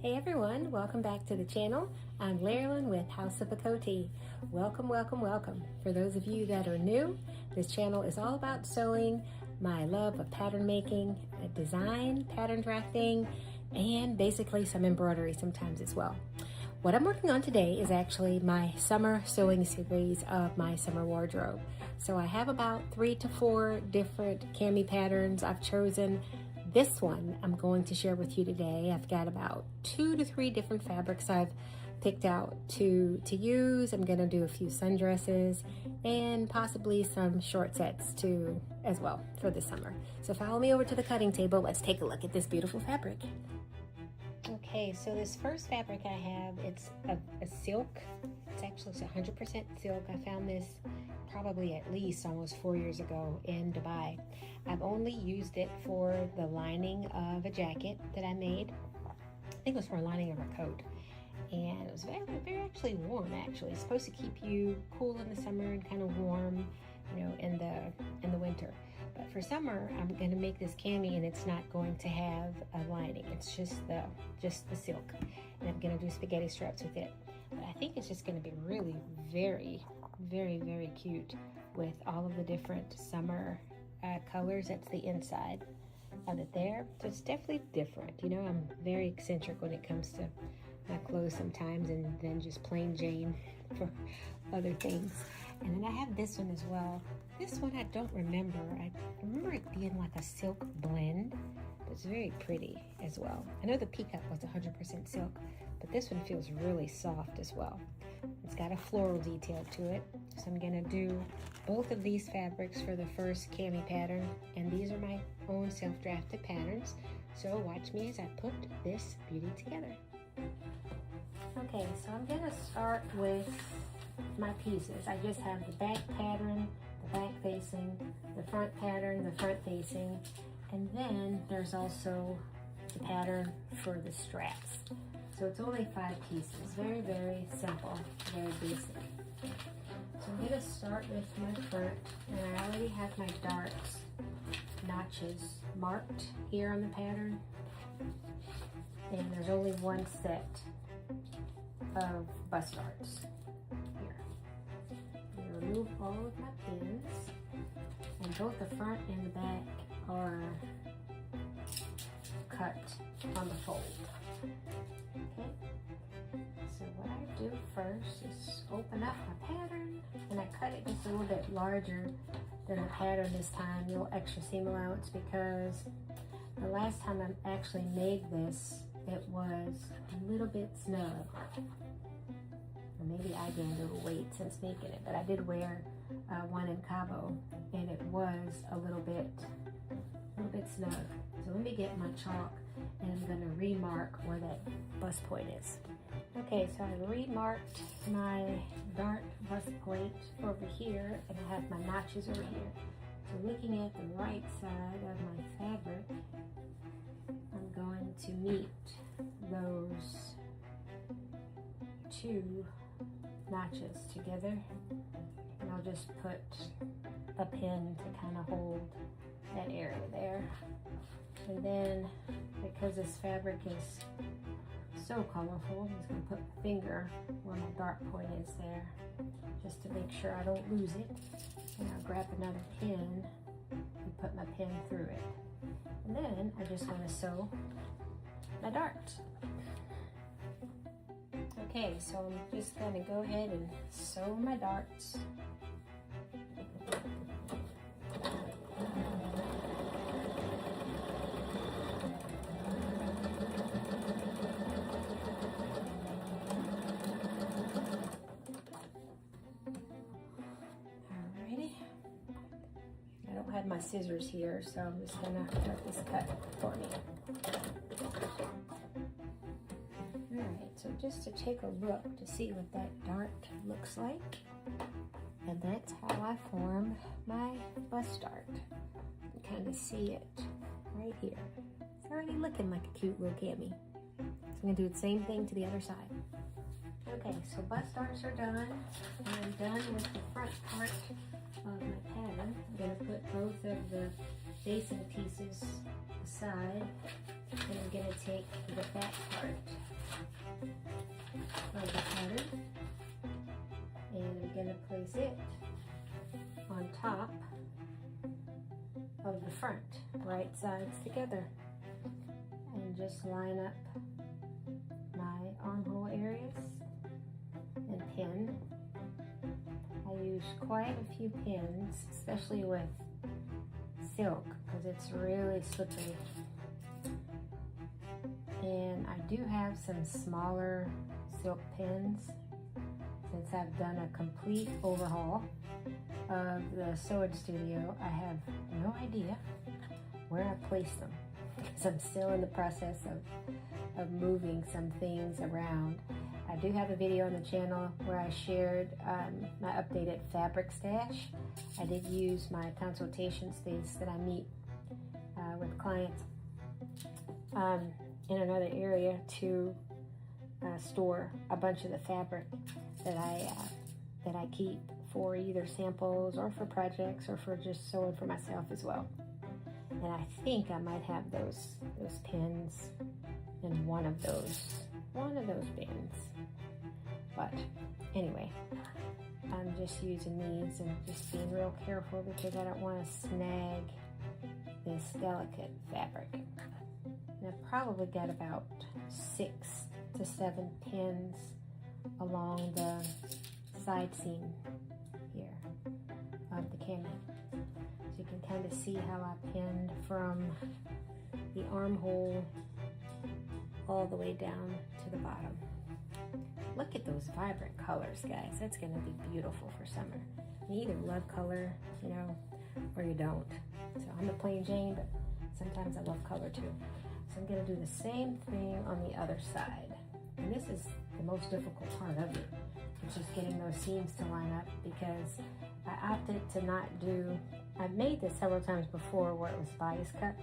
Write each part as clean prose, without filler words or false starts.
Hey everyone, welcome back to the channel. I'm Larilyn with House of Bakoti. Welcome, welcome, welcome. For those of you that are new, this channel is all about sewing, my love of pattern making, design, pattern drafting, and basically some embroidery sometimes as well. What I'm working on today is actually my summer sewing series of my summer wardrobe. So I have about 3 to 4 different cami patterns. I've chosen this one I'm going to share with you today. I've got about 2 to 3 different fabrics I've picked out to use. I'm gonna do a few sundresses and possibly some short sets too as well for the summer. So follow me over to the cutting table. Let's take a look at this beautiful fabric. Okay, so this first fabric I have, it's a silk. It's actually 100% silk. I found this probably at least almost 4 years ago in Dubai. I've only used it for the lining of a jacket that I made. I think it was for a lining of a coat. And it was very actually warm actually. It's supposed to keep you cool in the summer and kind of warm, you know, in the winter. But for summer, I'm going to make this cami and it's not going to have a lining. It's just the silk. And I'm going to do spaghetti straps with it. But I think it's just going to be really very, very cute with all of the different summer colors. That's the inside of it there. So it's definitely different. You know, I'm very eccentric when it comes to my clothes sometimes, and then just plain Jane for other things. And then I have this one as well. This one I don't remember. I remember it being like a silk blend. It's very pretty as well. I know the peacock was 100% silk, but this one feels really soft as well. It's got a floral detail to it. So I'm gonna do both of these fabrics for the first cami pattern, and these are my own self-drafted patterns. So watch me as I put this beauty together. Okay, so I'm gonna start with my pieces. I just have the back pattern, the back facing, the front pattern, the front facing, and then there's also the pattern for the straps. So it's only 5 pieces, very simple, very basic. So I'm gonna start with my front, and I already have my darts, notches marked here on the pattern. And there's only one set of bust darts here. I'm going to remove all of my pins, and both the front and the back are cut on the fold. Okay, so what I do first is open up my pattern, and I cut it just a little bit larger than the pattern this time, a little extra seam allowance, because the last time I actually made this, it was a little bit snug. Or maybe I gained a little weight since making it, but I did wear one in Cabo, and it was a little bit snug. So let me get my chalk, and I'm gonna remark where that bust point is. Okay, so I remarked my dart bust point over here, and I have my notches over here. So looking at the right side of my fabric, I'm going to meet those 2 notches together, and I'll just put a pin to kind of hold that area there. And then, because this fabric is so colorful, I'm just going to put my finger where my dart point is there, just to make sure I don't lose it. And I'll grab another pin and put my pin through it. And then I just want to sew my darts. Okay, so I'm just going to go ahead and sew my darts. Alrighty. I don't have my scissors here, so I'm just going to let this cut for me. Alright, so just to take a look to see what that dart looks like. And that's how I form my bust dart. You can kind of see it right here. It's already looking like a cute little cami. So I'm going to do the same thing to the other side. Okay, so bust darts are done. And I'm done with the front part of my pattern. I'm going to put both of the facing pieces aside, and I'm going to take the back part of the pattern, and I'm going to place it on top of the front, right sides together, and just line up my armhole areas and pin. I use quite a few pins, especially with silk, because it's really slippery. And I do have some smaller silk pins, since I've done a complete overhaul of the sewing studio. I have no idea where I placed them, because I'm still in the process of moving some things around. I do have a video on the channel where I shared my updated fabric stash. I did use my consultation space that I meet with clients in another area to store a bunch of the fabric that I keep for either samples or for projects or for just sewing for myself as well. And I think I might have those pins in one of those bins. But anyway, I'm just using these and just being real careful, because I don't want to snag this delicate fabric. And I've probably got about 6 to 7 pins along the side seam here of the cami. So you can kind of see how I pinned from the armhole all the way down to the bottom. Look at those vibrant colors, guys. That's gonna be beautiful for summer. You either love color, you know, or you don't. So I'm a plain Jane, but sometimes I love color too. So I'm gonna do the same thing on the other side. And this is the most difficult part of it, which is getting those seams to line up, because I opted to not do, I've made this several times before where it was bias cut,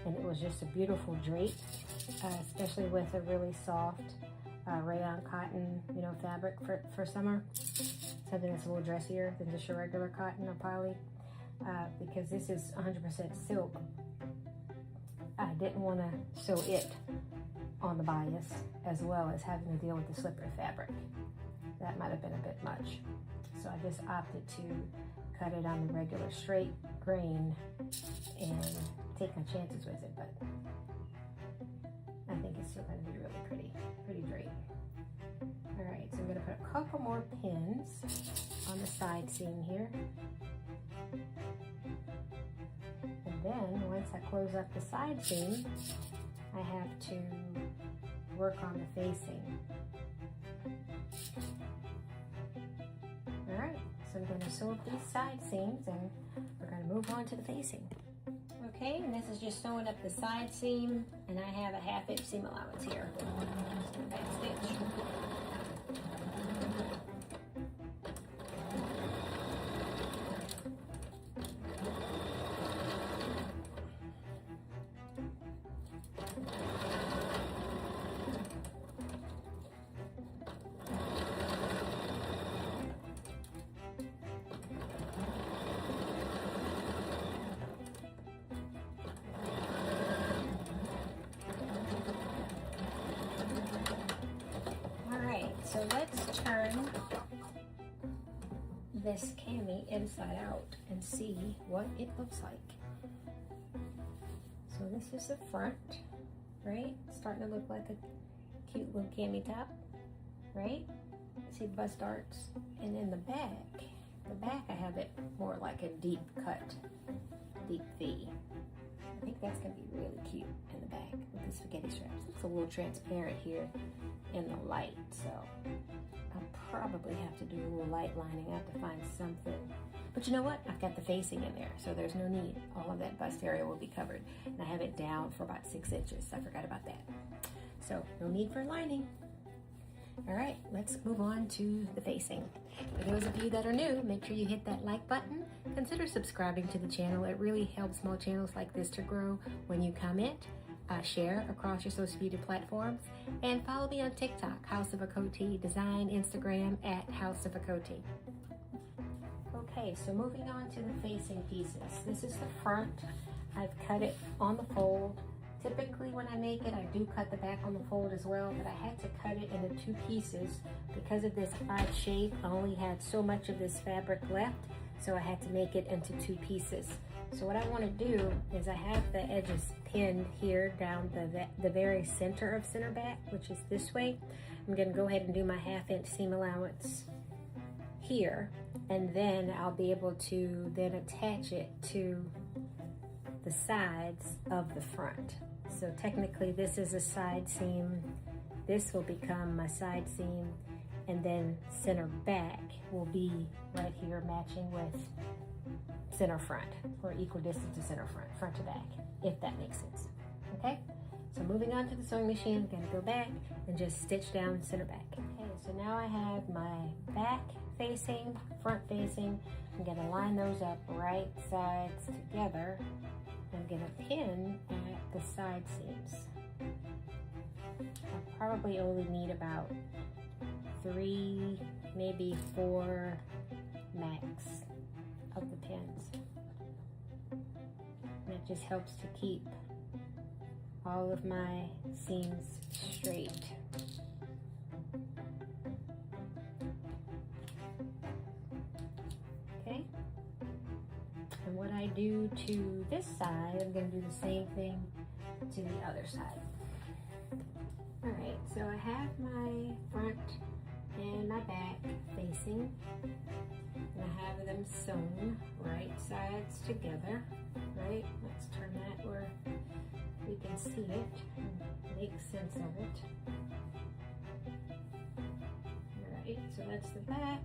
and it was just a beautiful drape, especially with a really soft rayon cotton, you know, fabric for summer. Something that's a little dressier than just your regular cotton or poly, because this is 100% silk. I didn't want to sew it on the bias as well as having to deal with the slippery fabric. That might have been a bit much. So I just opted to cut it on the regular straight grain and take my chances with it, but I think it's still going to be really pretty drape. All right, so I'm going to put a couple more pins on the side seam here. And then once I close up the side seam, I have to work on the facing. All right, so I'm going to sew up these side seams and we're going to move on to the facing. Okay, and this is just sewing up the side seam, and I have a 1/2 inch seam allowance here. Back stitch. So let's turn this cami inside out and see what it looks like. So this is the front, right? It's starting to look like a cute little cami top, right? See the bust darts. And then the back I have it more like a deep cut, deep V. I think that's gonna be really cute in the back with the spaghetti straps. It's a little transparent here in the light, so I'll probably have to do a little light lining up to find something. But you know what? I've got the facing in there, so there's no need. All of that bust area will be covered. And I have it down for about 6 inches. I forgot about that. So no need for lining. All right, let's move on to the facing. For those of you that are new, make sure you hit that like button. Consider subscribing to the channel. It really helps small channels like this to grow when you comment, share across your social media platforms, and follow me on TikTok, House of a Coty Design, Instagram at House of a Coty. Okay, so moving on to the facing pieces. This is the front. I've cut it on the fold Typically when I make it, I do cut the back on the fold as well, but I had to cut it into 2 pieces because of this odd shape. I only had so much of this fabric left, so I had to make it into 2 pieces. So what I want to do is I have the edges pinned here down the very center of center back, which is this way. I'm going to go ahead and do my 1/2 inch seam allowance here, and then I'll be able to then attach it to the sides of the front. So technically this is a side seam, this will become my side seam, and then center back will be right here matching with center front, or equidistant to center front to back, if that makes sense. Okay, so moving on to the sewing machine, I'm gonna go back and just stitch down center back. Okay, so now I have my back facing, front facing. I'm gonna line those up right sides together. I'm gonna pin at the side seams. I'll probably only need about 3, maybe 4 max of the pins. And it just helps to keep all of my seams straight. Okay? And what I do to this side, I'm going to do the same thing to the other side. Alright, so I have my front and my back facing, and I have them sewn right sides together. Right? Let's turn that where we can see it and make sense of it. Alright, so that's the back,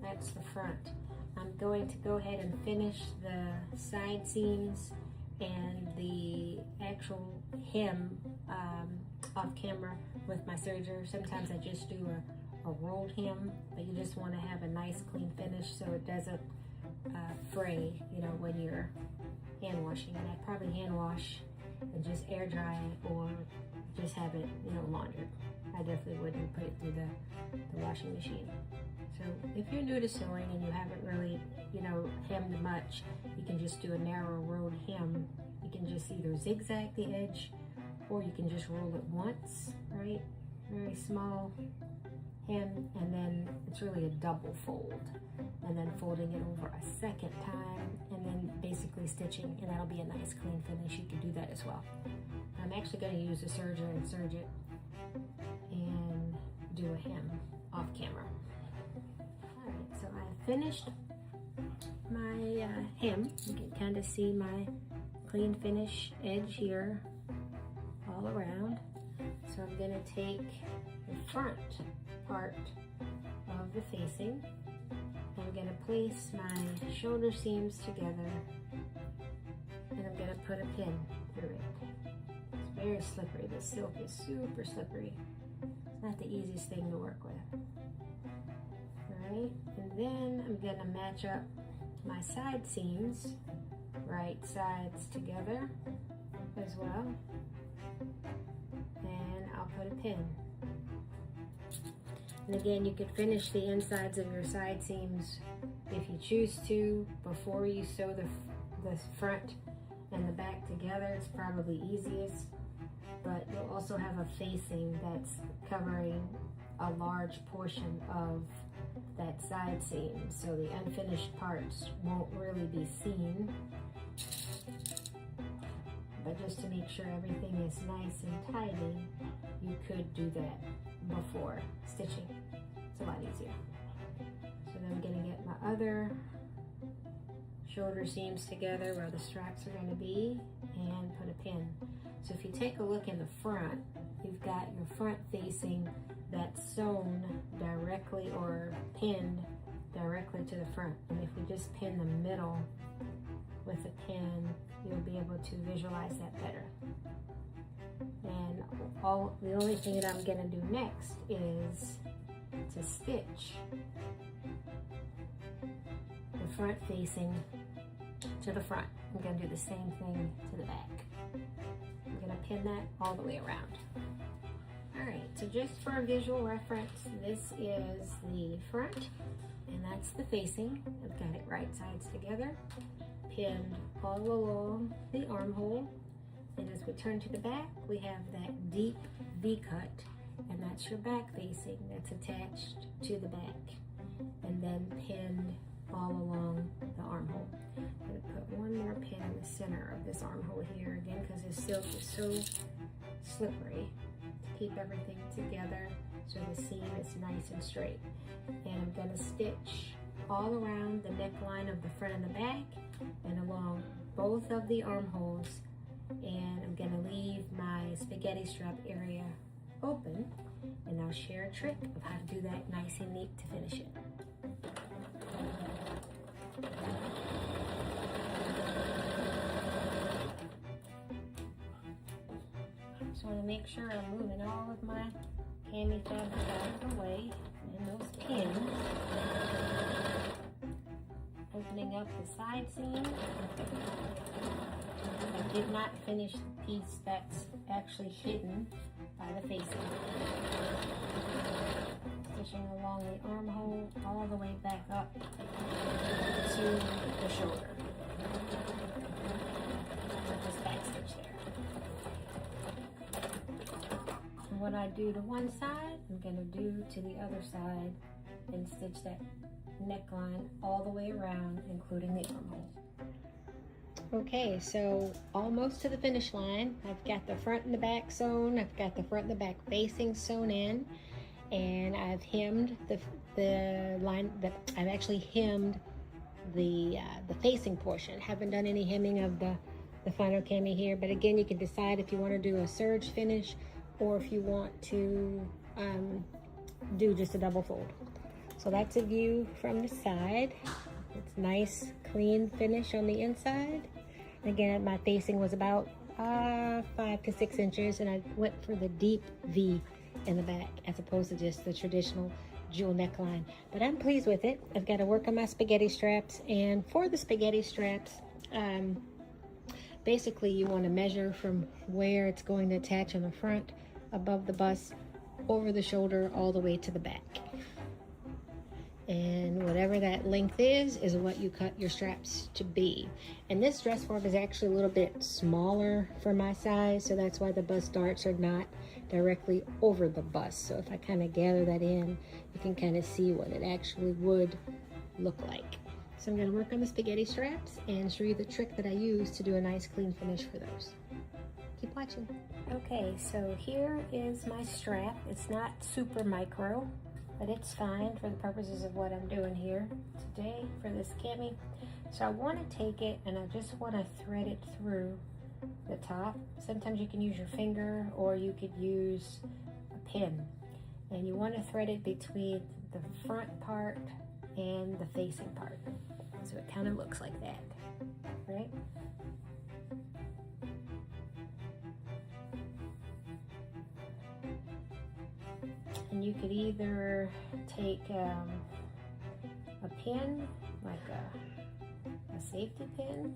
that's the front. I'm going to go ahead and finish the side seams and the actual hem off camera with my serger. Sometimes I just do a rolled hem, but you just want to have a nice clean finish so it doesn't fray, you know, when you're hand washing. And I'd probably hand wash and just air dry it, or just have it, you know, laundered. I definitely wouldn't put it through the washing machine. So if you're new to sewing and you haven't really, you know, hemmed much, you can just do a narrow rolled hem. You can just either zigzag the edge, or you can just roll it once, right? Very small hem, and then it's really a double fold, and then folding it over a second time, and then basically stitching, and that'll be a nice clean finish. You can do that as well. I'm actually going to use a serger and serge it and do a hem off camera. Alright, so I finished my hem. You can kind of see my clean finish edge here all around. So I'm going to take the front part of the facing. I'm going to place my shoulder seams together, and I'm going to put a pin through it. It's very slippery. The silk is super slippery. It's not the easiest thing to work with. Alright, and then I'm going to match up my side seams, right sides together as well, and I'll put a pin. And again, you could finish the insides of your side seams if you choose to before you sew the front and the back together. It's probably easiest, but you'll also have a facing that's covering a large portion of that side seam, so the unfinished parts won't really be seen. But just to make sure everything is nice and tidy, you could do that before stitching. It's a lot easier. So then I'm going to get my other shoulder seams together where the straps are going to be and put a pin. So if you take a look in the front, you've got your front facing that's sewn directly or pinned directly to the front. And if we just pin the middle with a pin, you'll be able to visualize that better. And the only thing that I'm going to do next is to stitch the front facing to the front. I'm going to do the same thing to the back. I'm going to pin that all the way around. Alright, so just for a visual reference, this is the front, and that's the facing. I've got it right sides together, pinned all along the armhole, And as we turn to the back, we have that deep V-cut, and that's your back facing that's attached to the back and then pinned all along the armhole. I'm going to put one more pin in the center of this armhole here again because this silk is so slippery to keep everything together so the seam is nice and straight. And I'm going to stitch all around the neckline of the front and the back and along both of the armholes, and I'm going to leave my spaghetti strap area open, and I'll share a trick of how to do that nice and neat to finish it. Just want to make sure I'm moving all of my cami fabric out of the way, and those pins, opening up the side seam. I did not finish the piece that's actually hidden by the facing. Stitching along the armhole all the way back up to the shoulder. Just back stitch there. And what I do to one side, I'm going to do to the other side and stitch that neckline all the way around, including the armhole. Okay, so almost to the finish line. I've got the front and the back sewn. I've got the front and the back facing sewn in, and I've hemmed the line. I've actually hemmed the facing portion. Haven't done any hemming of the final cami here, but again, you can decide if you want to do a serge finish or if you want to do just a double fold. So that's a view from the side. It's nice, clean finish on the inside. And again, my facing was about 5 to 6 inches, and I went for the deep V in the back as opposed to just the traditional jewel neckline. But I'm pleased with it. I've got to work on my spaghetti straps, and for the spaghetti straps, basically you want to measure from where it's going to attach on the front, above the bust, over the shoulder, all the way to the back. And whatever that length is what you cut your straps to be. And this dress form is actually a little bit smaller for my size, so that's why the bust darts are not directly over the bust. So if I kind of gather that in, you can kind of see what it actually would look like. So I'm going to work on the spaghetti straps and show you the trick that I use to do a nice clean finish for those. Keep watching. Okay, so here is my strap. It's not super micro, but it's fine for the purposes of what I'm doing here today for this cami. So I want to take it and I just want to thread it through the top. Sometimes you can use your finger or you could use a pin. And you want to thread it between the front part and the facing part. So it kind of looks like that, right? And you could either take a pin, like a safety pin,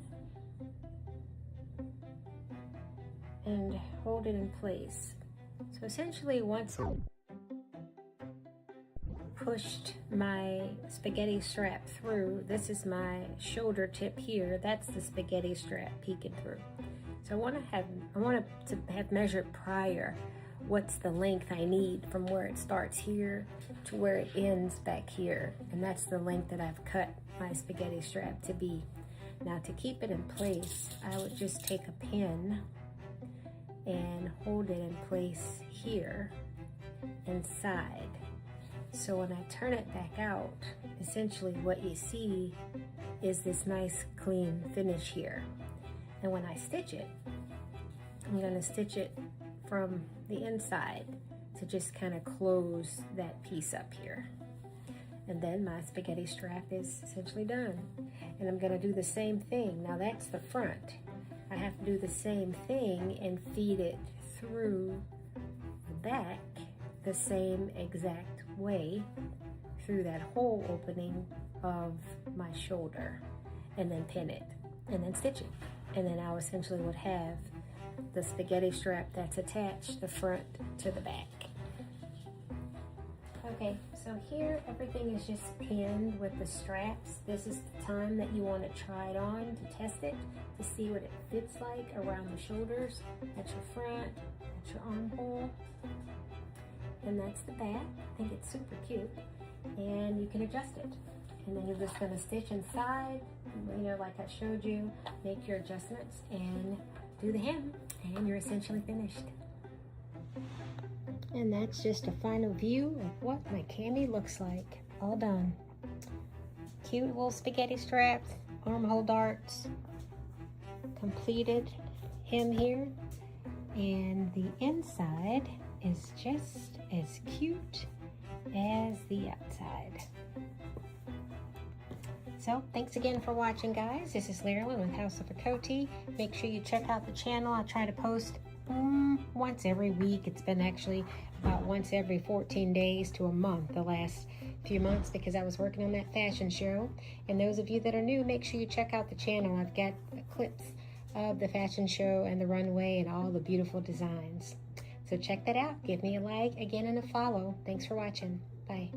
and hold it in place. So essentially, once I pushed my spaghetti strap through, this is my shoulder tip here, that's the spaghetti strap peeking through. So I want to have measured prior what's the length I need from where it starts here to where it ends back here, and that's the length that I've cut my spaghetti strap to be. Now to keep it in place, I would just take a pin and hold it in place here inside. So when I turn it back out, essentially what you see is this nice clean finish here. And when I stitch it, I'm going to stitch it from the inside to just kind of close that piece up here. And then my spaghetti strap is essentially done. And I'm going to do the same thing. Now that's the front. I have to do the same thing and feed it through the back the same exact way through that hole opening of my shoulder, and then pin it and then stitch it. And then I essentially would have the spaghetti strap that's attached the front to the back. Okay, So here, everything is just pinned with the straps. This is the time that you want to try it on to test it, to see what it fits like around the shoulders, at your front, at your armhole. And that's the back. I think it's super cute. And you can adjust it. And then you're just going to stitch inside, you know, like I showed you, make your adjustments and do the hem, and you're essentially finished. And that's just a final view of what my cami looks like, all done. Cute little spaghetti straps, armhole darts, completed hem here, and the inside is just as cute as the outside. So thanks again for watching, guys. This is Larry with House of Coty. Make sure you check out the channel. I try to post once every week. It's been actually about once every 14 days to a month the last few months because I was working on that fashion show. And those of you that are new, make sure you check out the channel. I've got clips of the fashion show and the runway and all the beautiful designs. So check that out. Give me a like again and a follow. Thanks for watching. Bye.